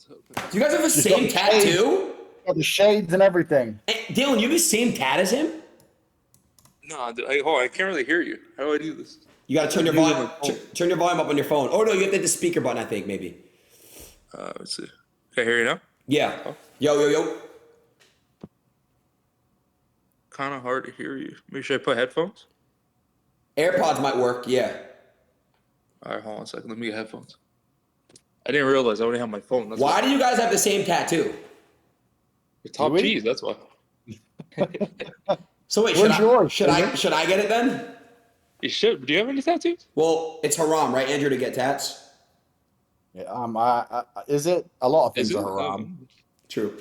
Do you guys have the same tattoo? The shades and everything. Hey, Dillon, you have the same tat as him? No, dude, hold on, I can't really hear you. How do I do this? You gotta turn your volume. Turn your volume up on your phone. Oh no, you have to hit the speaker button. I think maybe. Let's see. Can I hear you now? Yeah. Oh. Yo. Kind of hard to hear you. Maybe should I put headphones? AirPods might work. Yeah. All right, hold on a second. Let me get headphones. I didn't realize I only have my phone. That's Why do you guys have the same tattoo? You're top cheese. That's why. So wait, should I get it then? You should. Do you have any tattoos? Well, it's haram, right, Andrew, to get tats? Yeah, is it? A lot of things are haram. True.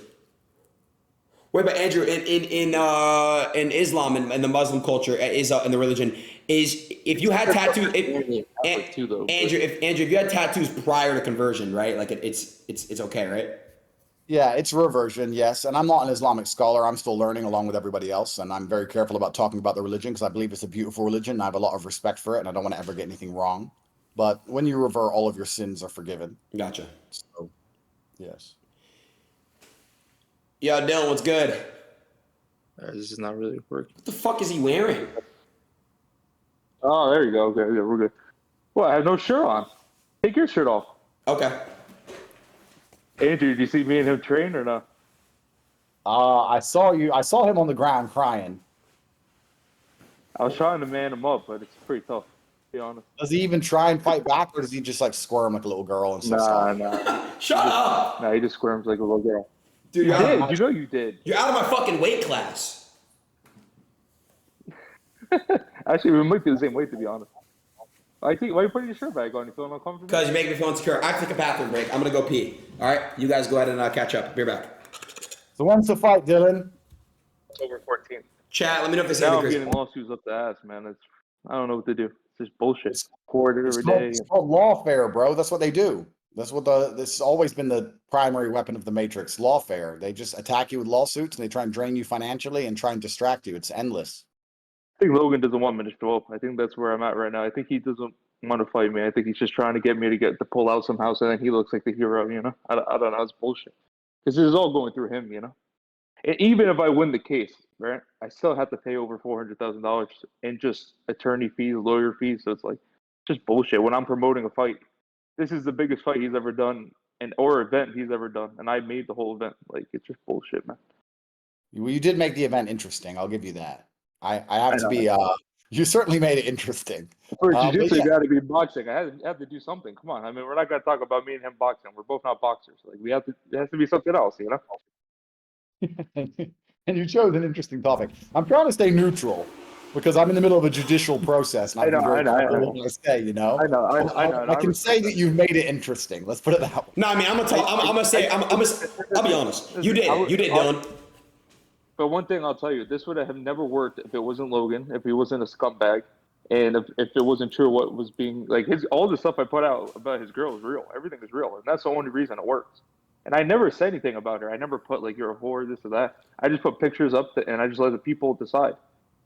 Wait, but Andrew, in Islam and the Muslim culture, in the religion, is if you had tattoos, Andrew, if you had tattoos prior to conversion, right? Like it's okay, right? Yeah, it's reversion, yes. And I'm not an Islamic scholar. I'm still learning along with everybody else. And I'm very careful about talking about the religion because I believe it's a beautiful religion. And I have a lot of respect for it. And I don't want to ever get anything wrong. But when you revert, all of your sins are forgiven. Gotcha. So, yes. Yo, Dillon, what's good? This is not really working. What the fuck is he wearing? Oh, there you go. Okay, yeah, we're good. Well, I have no shirt on. Take your shirt off. Okay. Andrew, did you see me and him train or not? I saw him on the ground crying. I was trying to man him up, but it's pretty tough, to be honest. Does he even try and fight back, or does he just like squirm like a little girl and stuff? Nah. Shut up! Nah, he just squirms like a little girl. Dude, you did. You know you did. You're out of my fucking weight class. Actually, we might be the same weight, to be honest. I think. Why are you putting your shirt back on? You feeling uncomfortable? Because you make me feel insecure. I have to take a bathroom break. I'm gonna go pee. All right, you guys go ahead and catch up. Be right back. So when's the fight, Dillon? October 14th. Chat. Let me know if there's now anything. I'm getting lawsuits up the ass, man. I don't know what to do. It's just bullshit. Court every day. It's called lawfare, bro. That's what they do. That's what this has always been the primary weapon of the Matrix. Lawfare. They just attack you with lawsuits and they try and drain you financially and try and distract you. It's endless. I think Logan doesn't want me to show up. I think that's where I'm at right now. I think he doesn't want to fight me. I think he's just trying to get me to pull out somehow, so then he looks like the hero. You know, I don't know. It's bullshit. Because this is all going through him. You know, and even if I win the case, right, I still have to pay over $400,000 in just attorney fees, lawyer fees. So it's like just bullshit. When I'm promoting a fight, this is the biggest fight he's ever done, or event he's ever done, and I made the whole event. Like it's just bullshit, man. Well, you did make the event interesting. I'll give you that. I have to be. You certainly made it interesting. For jiu-jitsu, you got to be boxing. I have to do something. Come on. I mean, we're not going to talk about me and him boxing. We're both not boxers. Like it has to be something else, you know? And you chose an interesting topic. I'm trying to stay neutral because I'm in the middle of a judicial process. And I know. What I say, you know. I know. I can say that you've made it interesting. Let's put it that way. No, I mean, I'm gonna say. I'll be honest. You did, Dillon. But one thing I'll tell you, this would have never worked if it wasn't Logan, if he wasn't a scumbag, and if it wasn't true what was being like all the stuff I put out about his girl is real. Everything is real, and that's the only reason it works. And I never said anything about her. I never put like you're a whore, this or that. I just put pictures up, and I just let the people decide.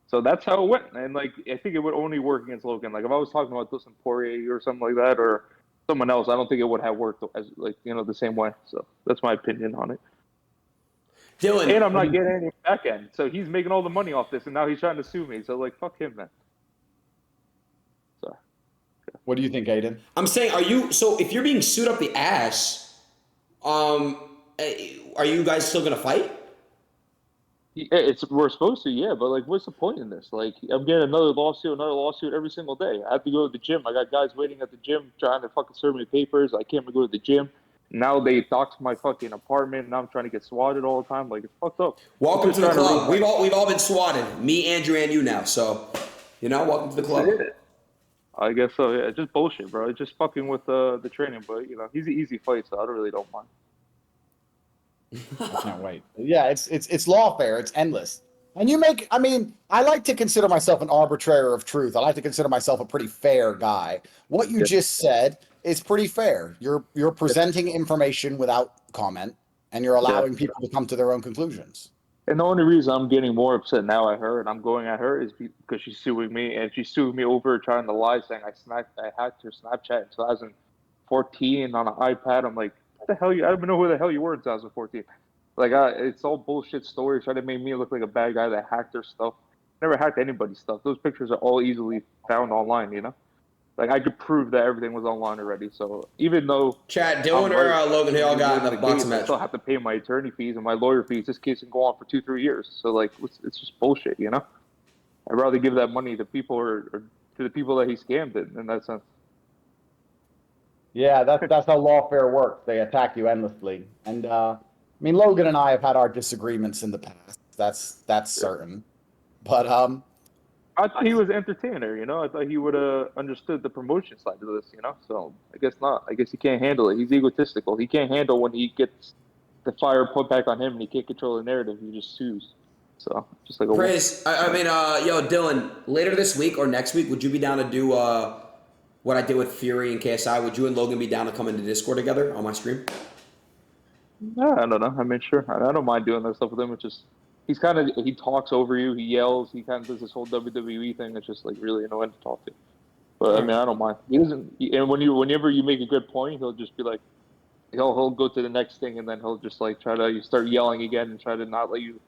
So that's how it went. And like I think it would only work against Logan. Like if I was talking about Dustin Poirier or something like that, or someone else, I don't think it would have worked as the same way. So that's my opinion on it. Dillon, and I'm not getting any back end. So he's making all the money off this, and now he's trying to sue me. So like, fuck him, man. So, yeah. What do you think, Aiden? I'm saying, if you're being sued up the ass, are you guys still gonna fight? Yeah, we're supposed to, yeah. But like, what's the point in this? Like, I'm getting another lawsuit every single day. I have to go to the gym. I got guys waiting at the gym trying to fucking serve me papers. I can't even go to the gym. Now they doxed my fucking apartment, and I'm trying to get swatted all the time. Like, it's fucked up. Welcome to the club. We've all been swatted. Me, Andrew, and you now. So, welcome to the club. I guess so. Yeah, it's just bullshit, bro. It's just fucking with the training. But he's an easy fight, so I really don't mind. I can't wait. Yeah, it's lawfare. It's endless. And I like to consider myself an arbitrator of truth. I like to consider myself a pretty fair guy. What you just said is pretty fair. You're presenting information without comment, and you're allowing people to come to their own conclusions. And the only reason I'm getting more upset now at her and I'm going at her is because she's suing me, and she's suing me over trying to lie, saying I hacked her Snapchat in 2014 on an iPad. I'm like, the hell I don't even know who the hell you were in 2014. Like, it's all bullshit stories trying to make me look like a bad guy that hacked their stuff. Never hacked anybody's stuff. Those pictures are all easily found online, you know? Like, I could prove that everything was online already. So even though Chat, Dillon or Logan, who y'all got in the boxing I match? still have to pay my attorney fees and my lawyer fees. This case can go on for 2-3 years. So, like, it's just bullshit, you know? I'd rather give that money to people or to the people that he scammed in that sense. Yeah, that's how lawfare works. They attack you endlessly. And I mean, Logan and I have had our disagreements in the past. That's certain. But I thought he was an entertainer, you know. I thought he would have understood the promotion side of this, you know. So I guess not. I guess he can't handle it. He's egotistical. He can't handle when he gets the fire put back on him and he can't control the narrative. He just sues. So just like a Praise. I mean, yo, Dillon, later this week or next week, would you be down to do what I did with Fury and KSI? Would you and Logan be down to come into Discord together on my stream? No, I don't know. I mean, sure. I don't mind doing that stuff with him. It's just he talks over you. He yells. He kind of does this whole WWE thing. It's just like really annoying to talk to. But I mean, I don't mind. He doesn't. And whenever you make a good point, he'll just be like, he'll go to the next thing, and then he'll just like try to start yelling again and try to not let you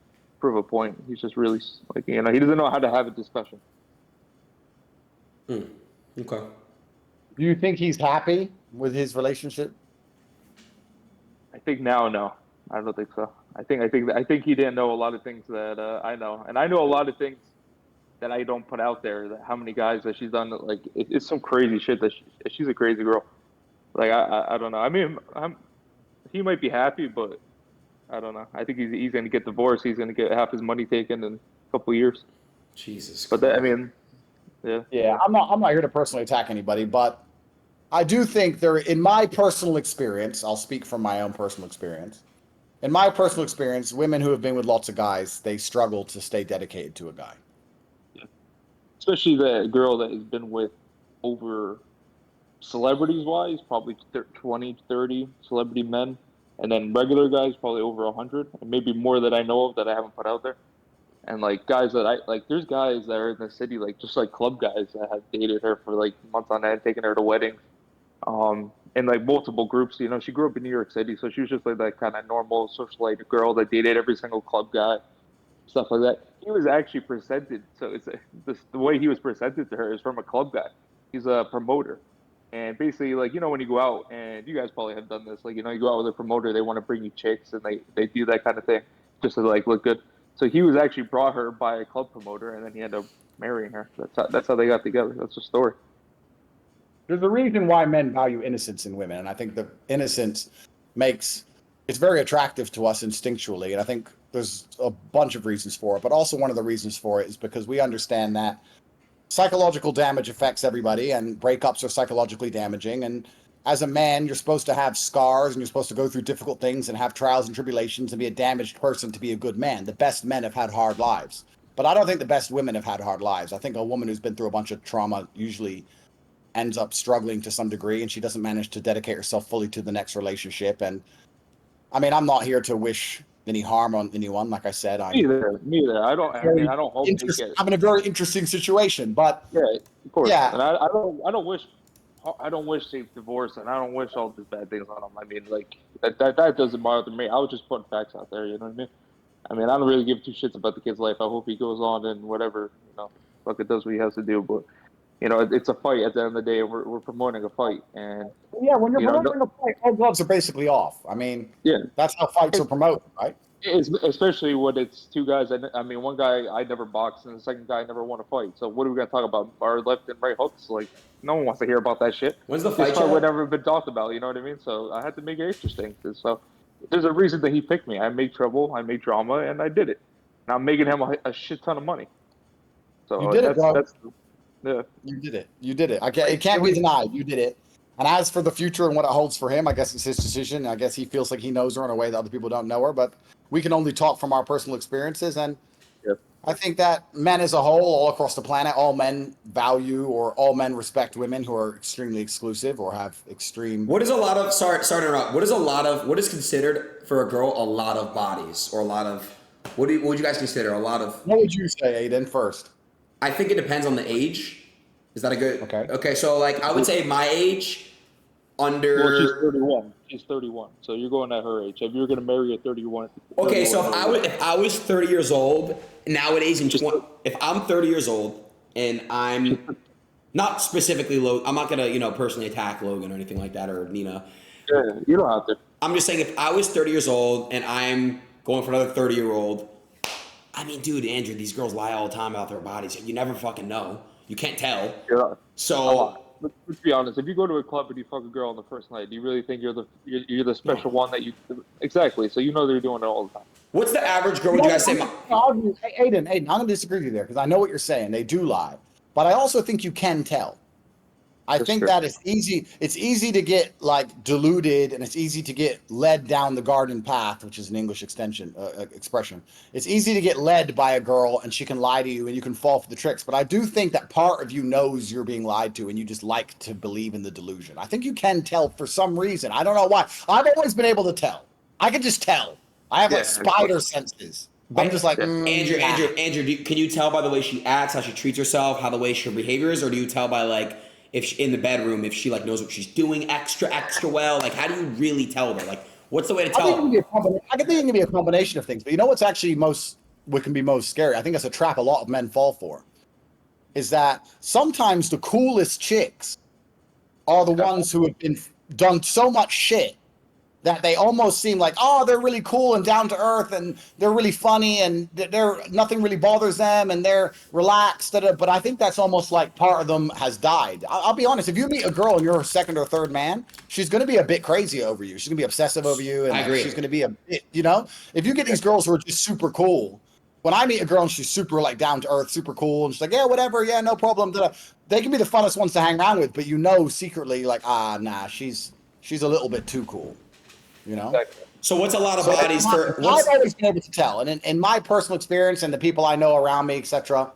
prove a point. He's just really like, you know, he doesn't know how to have a discussion. Okay. do you think he's happy with his relationship? I think now, no, I don't think so. I think he didn't know a lot of things that I know, and I know a lot of things that I don't put out there. That how many guys that she's done, like it's some crazy shit that she's a crazy girl. Like I don't know. I mean, he might be happy, but I don't know. I think he's going to get divorced. He's going to get half his money taken in a couple of years. Jesus. But I mean, yeah. Yeah, I'm not here to personally attack anybody, but I do think in my personal experience, I'll speak from my own personal experience. In my personal experience, women who have been with lots of guys, they struggle to stay dedicated to a guy. Yeah. Especially the girl that has been with over celebrities wise, probably 20, 30 celebrity men. And then regular guys, probably over 100, and maybe more that I know of that I haven't put out there. And like guys that there's guys that are in the city, like just like club guys that have dated her for like months on end, taking her to weddings, and like multiple groups. You know, she grew up in New York City, so she was just like that kind of normal socialite girl that dated every single club guy, stuff like that. He was actually presented, so the way he was presented to her is from a club guy. He's a promoter. And basically, like, you know, when you go out, and you guys probably have done this, like, you know, you go out with a promoter, they want to bring you chicks, and they do that kind of thing just to, like, look good. So he was actually brought her by a club promoter, and then he ended up marrying her. That's how they got together. That's the story. There's a reason why men value innocence in women, and I think the innocence it's very attractive to us instinctually, and I think there's a bunch of reasons for it, but also one of the reasons for it is because we understand that psychological damage affects everybody, and breakups are psychologically damaging. And as a man, you're supposed to have scars, and you're supposed to go through difficult things and have trials and tribulations and be a damaged person to be a good man. The best men have had hard lives. But I don't think the best women have had hard lives. I think a woman who's been through a bunch of trauma usually ends up struggling to some degree, and she doesn't manage to dedicate herself fully to the next relationship. And I mean, I'm not here to wish any harm on anyone. Like I said, Me either. I don't hope they get. I'm in a very interesting situation, but yeah, of course. Yeah. And I don't wish they divorce, and I don't wish all these bad things on them. I mean, like that doesn't bother me. I was just putting facts out there. You know what I mean? I mean, I don't really give two shits about the kid's life. I hope he goes on and whatever, you know, fuck it, does what he has to do. But you know, it's a fight at the end of the day. We're promoting a fight, and yeah, when you're promoting a fight, all gloves are basically off. I mean, yeah, that's how fights are promoted, right? especially when it's two guys. I mean, one guy I never boxed, and the second guy never won a fight. So what are we gonna talk about? Our left and right hooks? Like, no one wants to hear about that shit. When's the fight? This fight would never been talked about. You know what I mean? So I had to make it interesting. So there's a reason that he picked me. I made trouble, I made drama, and I did it. And I'm making him a shit ton of money. So You did it, bro. Yeah. You did it. You did it. It can't be denied. You did it. And as for the future and what it holds for him, I guess it's his decision. I guess he feels like he knows her in a way that other people don't know her. But we can only talk from our personal experiences. And I think that men as a whole, all across the planet, all men value or all men respect women who are extremely exclusive or have extreme. What is a lot of, sorry to interrupt. What is considered for a girl a lot of bodies or a lot of, what would you guys consider a lot of? What would you say, Aiden, first? I think it depends on the age. Is that a good? Okay. Okay, so like I would say my age, under. Well, she's 31. she's 31, so you're going at her age. If you're going to marry a 31. Okay, so if I was 30 years old nowadays if I'm 30 years old and I'm not specifically Logan, I'm not gonna personally attack Logan or anything like that or Nina. Yeah, you don't have to. I'm just saying if I was 30 years old and I'm going for another 30-year-old, I mean, dude, Andrew, these girls lie all the time about their bodies. You never fucking know. You can't tell. Yeah. So Let's be honest. If you go to a club and you fuck a girl on the first night, do you really think you're the special one that you exactly? So they're doing it all the time. what's the average girl? Would you guys say? Aiden, I'm going to disagree with you there because I know what you're saying. They do lie. But I also think you can tell. I think that it's easy. It's easy to get like deluded, and it's easy to get led down the garden path, which is an English expression. It's easy to get led by a girl, and she can lie to you, and you can fall for the tricks. But I do think that part of you knows you're being lied to, and you just like to believe in the delusion. I think you can tell for some reason. I don't know why. I've always been able to tell. I can just tell. I have like spider senses. I'm just like Andrew. Can you tell by the way she acts, how she treats herself, how the way her behavior is, or do you tell by like? If she, in the bedroom, if she like knows what she's doing extra well, like how do you really tell her? Like, what's the way to tell? I think it can be a combination of things. But you know what's actually what can be most scary? I think that's a trap a lot of men fall for. Is that sometimes the coolest chicks are the ones who have been done so much shit that they almost seem like, oh, they're really cool and down to earth and they're really funny and nothing really bothers them and they're relaxed. But I think that's almost like part of them has died. I'll be honest. If you meet a girl and you're her second or third man, she's going to be a bit crazy over you. She's going to be obsessive over you. And I agree. She's going to be a bit, if you get these girls who are just super cool, when I meet a girl and she's super like down to earth, super cool, and she's like, yeah, whatever, yeah, no problem. They can be the funnest ones to hang around with, but secretly like, nah, she's a little bit too cool. Exactly. So what's a lot of bodies for? I've always been able to tell, and in my personal experience and the people I know around me, etc.,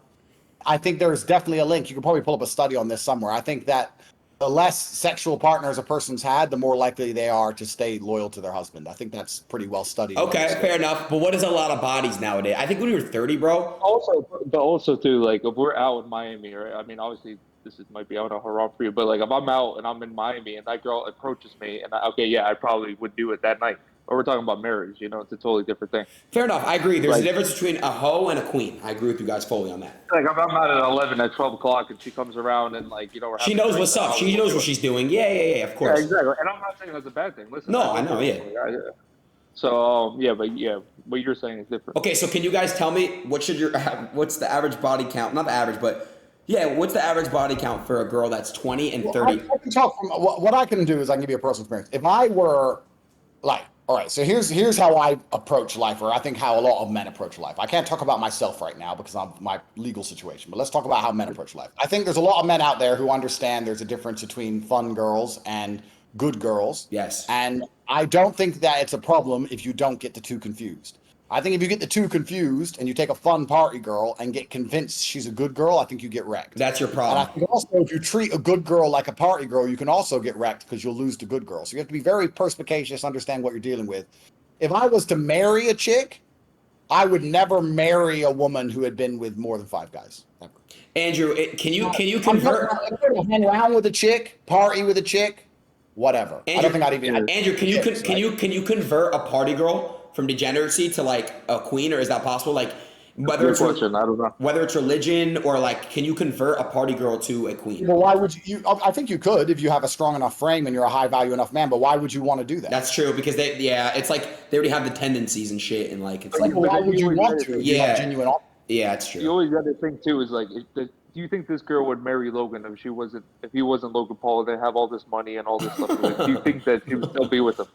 I think there's definitely a link. You can probably pull up a study on this somewhere. I think that the less sexual partners a person's had, the more likely they are to stay loyal to their husband. I think that's pretty well studied. Okay, fair enough. But what is a lot of bodies nowadays? I think when you were 30, bro. Also too, like if we're out in Miami, right? I mean, obviously might be out on haram for you, but like if I'm out and I'm in Miami and that girl approaches me and I probably would do it that night. But we're talking about marriage, it's a totally different thing. Fair enough. I agree. There's a difference between a hoe and a queen. I agree with you guys fully on that. Like if I'm out at 11 at 12 o'clock and she comes around and like, we're having she knows what's up. She knows what she's doing. Yeah, of course. Yeah, exactly. And I'm not saying that's a bad thing. Listen. No, I know, yeah. So, what you're saying is different. Okay, so can you guys tell me what's the average body count? Not the average, but what's the average body count for a girl that's 20 and 30? I can talk from what I can do is I can give you a personal experience. If I were like, all right, so here's how I approach life, or I think how a lot of men approach life. I can't talk about myself right now because of my legal situation, but let's talk about how men approach life. I think there's a lot of men out there who understand there's a difference between fun girls and good girls. Yes. And I don't think that it's a problem if you don't get the two confused. I think if you get the two confused and you take a fun party girl and get convinced she's a good girl, I think you get wrecked. That's your problem. And I think also if you treat a good girl like a party girl, you can also get wrecked because you'll lose the good girl. So you have to be very perspicacious, understand what you're dealing with. If I was to marry a chick, I would never marry a woman who had been with more than 5 guys. Ever. Andrew, can you convert? I'm going to hang around with a chick, party with a chick, whatever. Andrew, I don't think I'd even. Andrew, can you convert a party girl from degeneracy to like a queen, or is that possible? Like whether it's I don't know. Whether it's religion or like, can you convert a party girl to a queen? Well, why would you? I think you could if you have a strong enough frame and you're a high value enough man. But why would you want to do that? That's true because it's like they already have the tendencies and shit, and like it's like why would you want to? Yeah, genuine. Yeah, it's true. You always got to think too is like, do you think this girl would marry Logan if he wasn't Logan Paul? They have all this money and all this stuff. Like, do you think that she would still be with him?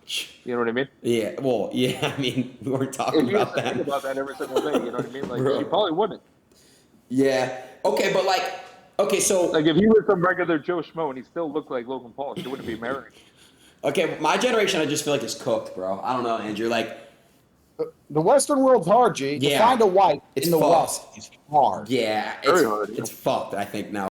You know what I mean? Yeah. Well, yeah. I mean, we weren't talking about that. Think about that every single day. You know what I mean? Like, she probably wouldn't. Yeah. Okay, but so like if he was some regular Joe Schmo and he still looked like Logan Paul, she wouldn't be married. Okay, my generation, I just feel like is cooked, bro. I don't know, Andrew. Like, the Western world's hard, G. Yeah. To find a wife It's in the fucked. West is hard. Yeah, Very hard, it's fucked, I think, now.